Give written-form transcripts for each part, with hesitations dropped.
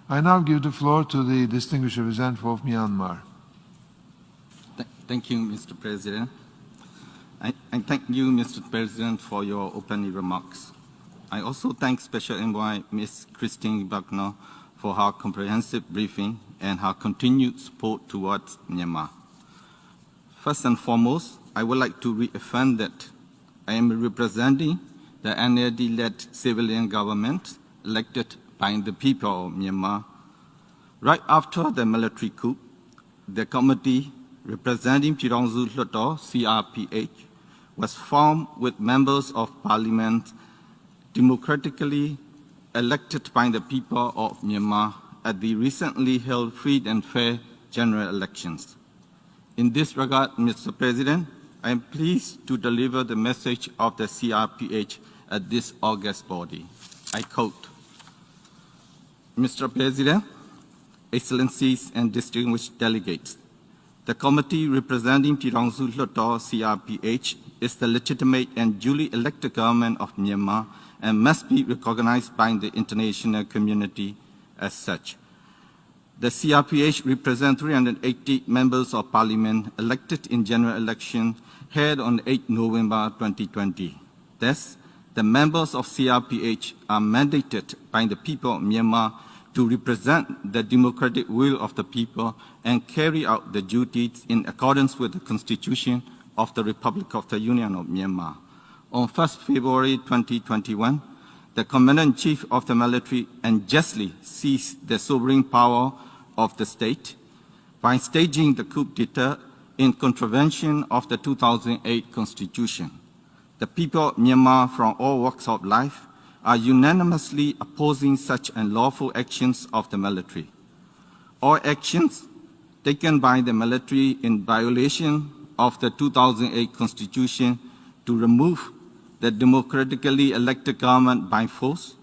I now give the floor to the distinguished representative of Myanmar. Thank you, Mr. President. I thank you, Mr. President, for your opening remarks. I also thank Special Envoy Ms. Christine Buckner for her comprehensive briefing and her continued support towards Myanmar. First and foremost, I would like to reaffirm that I am representing the NLD-led civilian government elected by the people of Myanmar. Right after the military coup, the committee representing Pirongzu Hluttaw CRPH was formed with members of parliament democratically elected by the people of Myanmar at the recently held free and fair general elections. In this regard, Mr. President, I am pleased to deliver the message of the CRPH at this august body. I quote, Mr. President, Excellencies and distinguished delegates, the committee representing Pirongzu Hluttaw CRPH is the legitimate and duly elected government of Myanmar and must be recognized by the international community as such. The CRPH represents 380 members of parliament elected in general election held on 8 November 2020. Thus, the members of CRPH are mandated by the people of Myanmar to represent the democratic will of the people and carry out the duties in accordance with the Constitution of the Republic of the Union of Myanmar. On 1st February 2021, the Commander-in-Chief of the military unjustly seized the sovereign power of the state by staging the coup d'etat in contravention of the 2008 Constitution. The people of Myanmar from all walks of life are unanimously opposing such unlawful actions of the military. All actions taken by the military in violation of the 2008 Constitution to remove the democratically elected government by force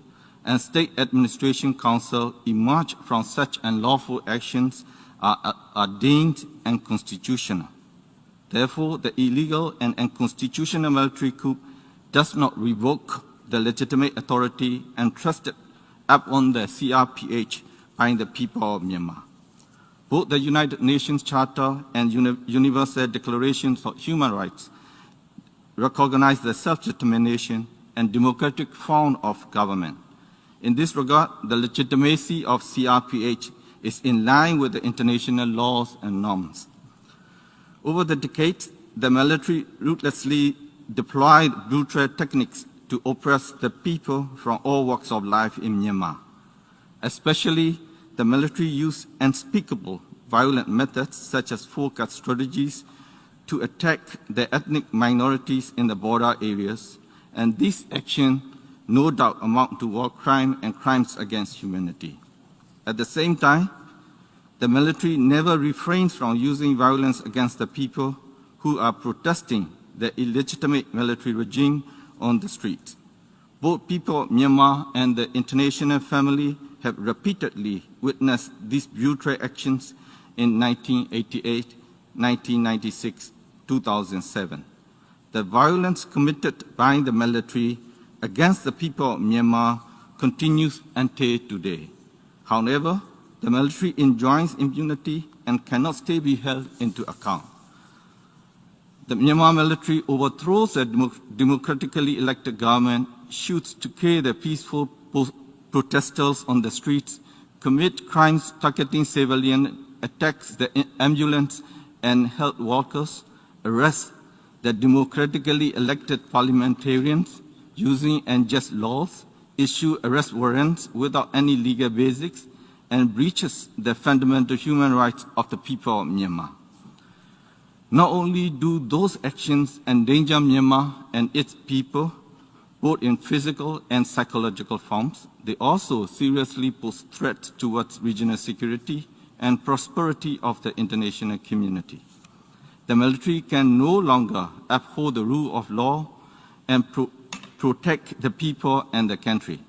and State Administration Council emerge from such unlawful actions are deemed unconstitutional. Therefore, the illegal and unconstitutional military coup does not revoke the legitimate authority entrusted upon the CRPH by the people of Myanmar. Both the United Nations Charter and Universal Declaration of Human Rights recognize the self-determination and democratic form of government. In this regard, the legitimacy of CRPH is in line with the international laws and norms. Over the decades, the military ruthlessly deployed brutal techniques to oppress the people from all walks of life in Myanmar. Especially, the military used unspeakable violent methods such as forecast strategies to attack the ethnic minorities in the border areas, and this action no doubt amount to war crime and crimes against humanity. At the same time, the military never refrains from using violence against the people who are protesting the illegitimate military regime on the streets. Both people of Myanmar and the international family have repeatedly witnessed these brutal actions in 1988, 1996, 2007. The violence committed by the military against the people of Myanmar continues until today. However, the military enjoys impunity and cannot still be held into account. The Myanmar military overthrows a democratically elected government, shoots to kill the peaceful protesters on the streets, commit crimes targeting civilians, attacks the ambulance and health workers, arrests the democratically elected parliamentarians using unjust laws, issue arrest warrants without any legal basis, and breaches the fundamental human rights of the people of Myanmar. Not only do those actions endanger Myanmar and its people, both in physical and psychological forms, they also seriously pose threats towards regional security and prosperity of the international community. The military can no longer uphold the rule of law and protect the people and the country.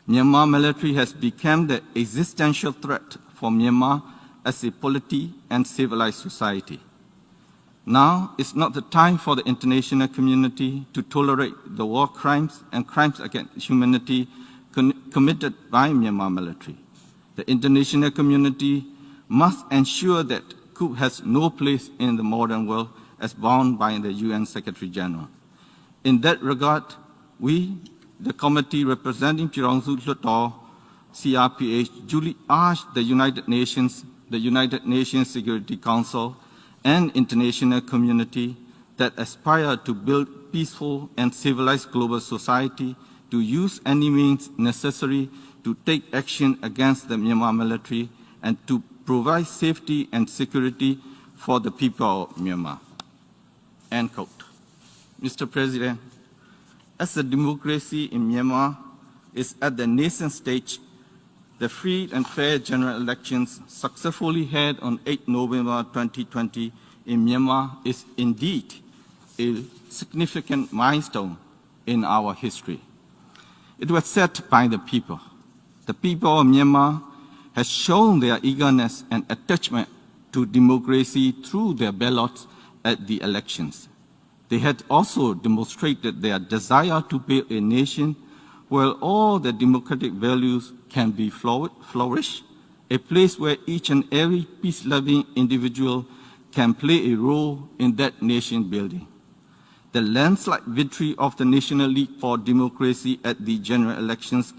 Myanmar military has become the existential threat for Myanmar as a polity and civilized society. Now is not the time for the international community to tolerate the war crimes and crimes against humanity committed by Myanmar military. The international community must ensure that coup has no place in the modern world as bound by the UN Secretary General. In that regard, we, the committee representing Chirongsu Hluttaw, CRPH, duly urge the United Nations Security Council, and international community that aspire to build peaceful and civilized global society to use any means necessary to take action against the Myanmar military and to provide safety and security for the people of Myanmar. End quote. Mr. President, as the democracy in Myanmar is at the nascent stage, the free and fair general elections successfully held on 8 November 2020 in Myanmar is indeed a significant milestone in our history. It was set by the people. The people of Myanmar has shown their eagerness and attachment to democracy through their ballots at the elections. They had also demonstrated their desire to build a nation where all the democratic values can be flourish, a place where each and every peace-loving individual can play a role in that nation building. The landslide victory of the National League for Democracy at the general elections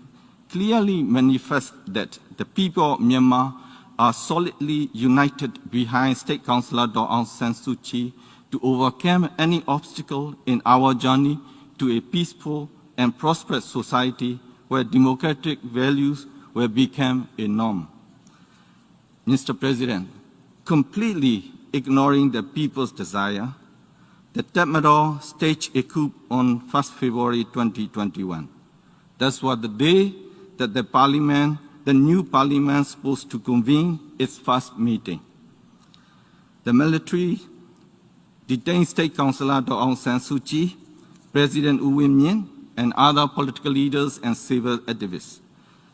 clearly manifests that the people of Myanmar are solidly united behind State Councillor Daw Aung San Suu Kyi to overcome any obstacle in our journey to a peaceful and prosperous society where democratic values will become a norm. Mr. President, completely ignoring the people's desire, the Tatmadaw staged a coup on 1st February 2021. That was the day that the new parliament, supposed to convene its first meeting. The military detained State Councillor Daw Aung San Suu Kyi, President U Win Myint, and other political leaders and civil activists.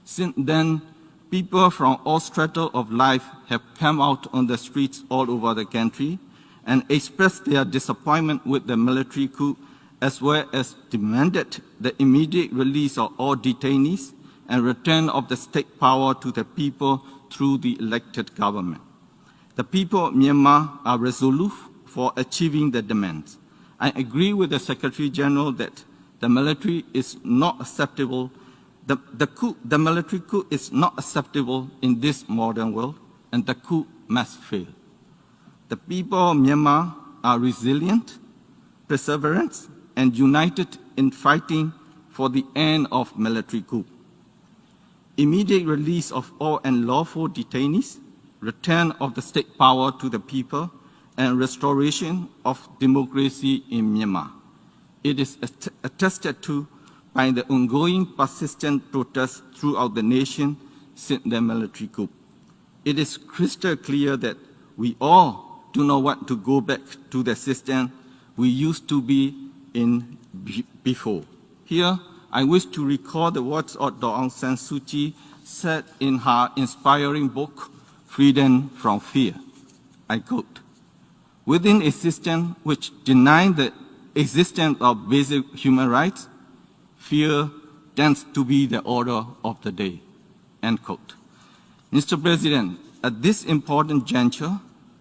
Since then, people from all strata of life have come out on the streets all over the country and expressed their disappointment with the military coup, as well as demanded the immediate release of all detainees and return of the state power to the people through the elected government. The people of Myanmar are resolute for achieving the demands. I agree with the Secretary General that the military is not acceptable. The military coup is not acceptable in this modern world, and the coup must fail. The people of Myanmar are resilient, perseverant, and united in fighting for the end of military coup. Immediate release of all unlawful detainees, return of the state power to the people, and restoration of democracy in Myanmar. It is attested to by the ongoing persistent protests throughout the nation since the military coup. It is crystal clear that we all do not want to go back to the system we used to be in before. Here, I wish to recall the words of Daw Aung San Suu Kyi said in her inspiring book, Freedom from Fear. I quote, "Within a system which denies the existence of basic human rights, fear tends to be the order of the day." End quote. Mr. President, at this important juncture,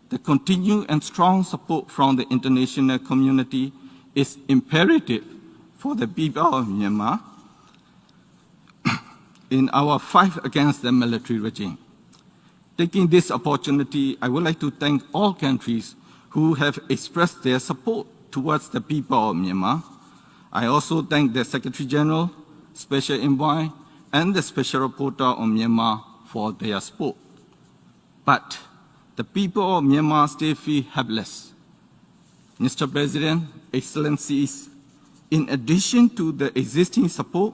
the continued and strong support from the international community is imperative for the people of Myanmar in our fight against the military regime. Taking this opportunity, I would like to thank all countries who have expressed their support towards the people of Myanmar. I also thank the Secretary General, Special Envoy, and the Special Reporter on Myanmar for their support. But the people of Myanmar still feel helpless. Mr. President, Excellencies, in addition to the existing support,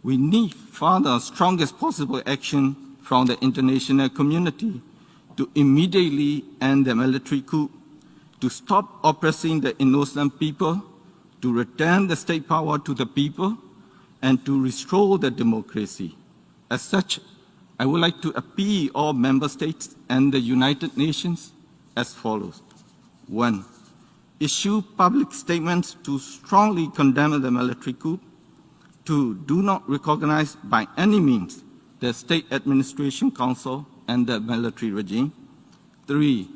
we need further strongest possible action from the international community to immediately end the military coup, to stop oppressing the innocent people, to return the state power to the people, and to restore the democracy. As such, I would like to appeal all member states and the United Nations as follows. 1. Issue public statements to strongly condemn the military coup. 2. Do not recognize by any means the State Administration Council, and the military regime. 3.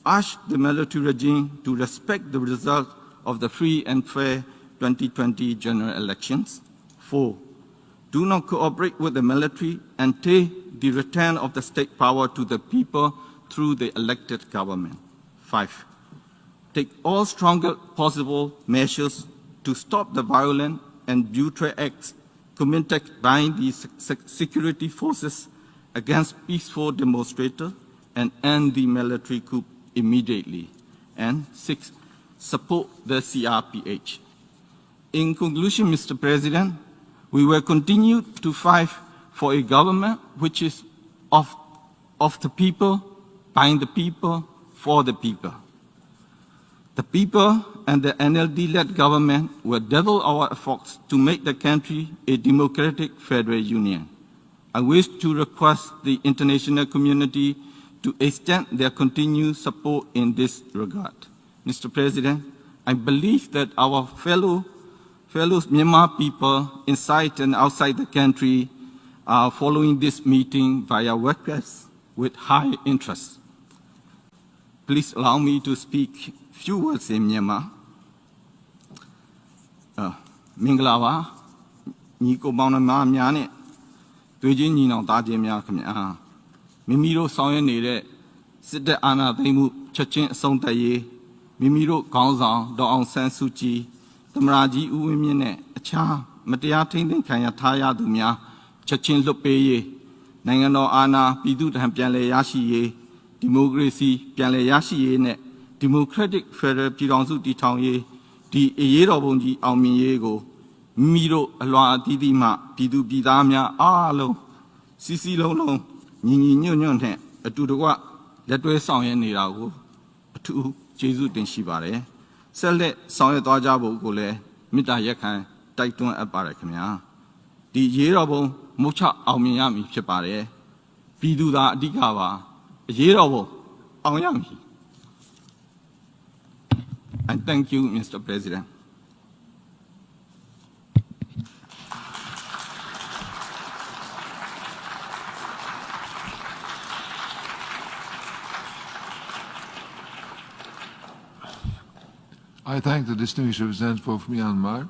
Urge the military regime to respect the result of the free and fair 2020 general elections. 4. Do not cooperate with the military and take the return of the state power to the people through the elected government. 5. Take all stronger possible measures to stop the violent and brutal acts committed by the security forces against peaceful demonstrators and end the military coup immediately. And 6. Support the CRPH. In conclusion, Mr. President, we will continue to fight for a government which is of the people, by the people, for the people. The people and the NLD-led government will double our efforts to make the country a democratic federal union. I wish to request the international community to extend their continued support in this regard. Mr. President, I believe that our fellow Myanmar people inside and outside the country are following this meeting via webcast with high interest. Please allow me to speak few words in Myanmar. Minglawa, Niko Baunama Myane, Dujin Nino Dajimia Kamia, Mimiro Soyan Nere, Sida Anna Demu, Chachin Sontaye, Mimiro Gonzan, Don San Suchi, Tamraji Uwimine, Cha, Matiatin Kayataya Dumia, Chachin Lopeye, Nangano Anna, Pidu Hampiale Yashi, Democracy, Piale Yashi, Democratic Federal Piransu di Tangye, di Yerobonji Almiego, Miro Alwa Didima, Pidu Bidamia, Alo, Sisi Lolo, Nini Nyon, a Tudua, that way song in Nirago, to Jesu den Shibare, Sele, Song Dajabo Gole, Mita Yakan, Taitun Abarakamia, di Yerobo, Mocha Almiami Chepare, Pidu da Digava, Yerobo, Aoyami. And thank you, Mr. President. I thank the distinguished representative of Myanmar.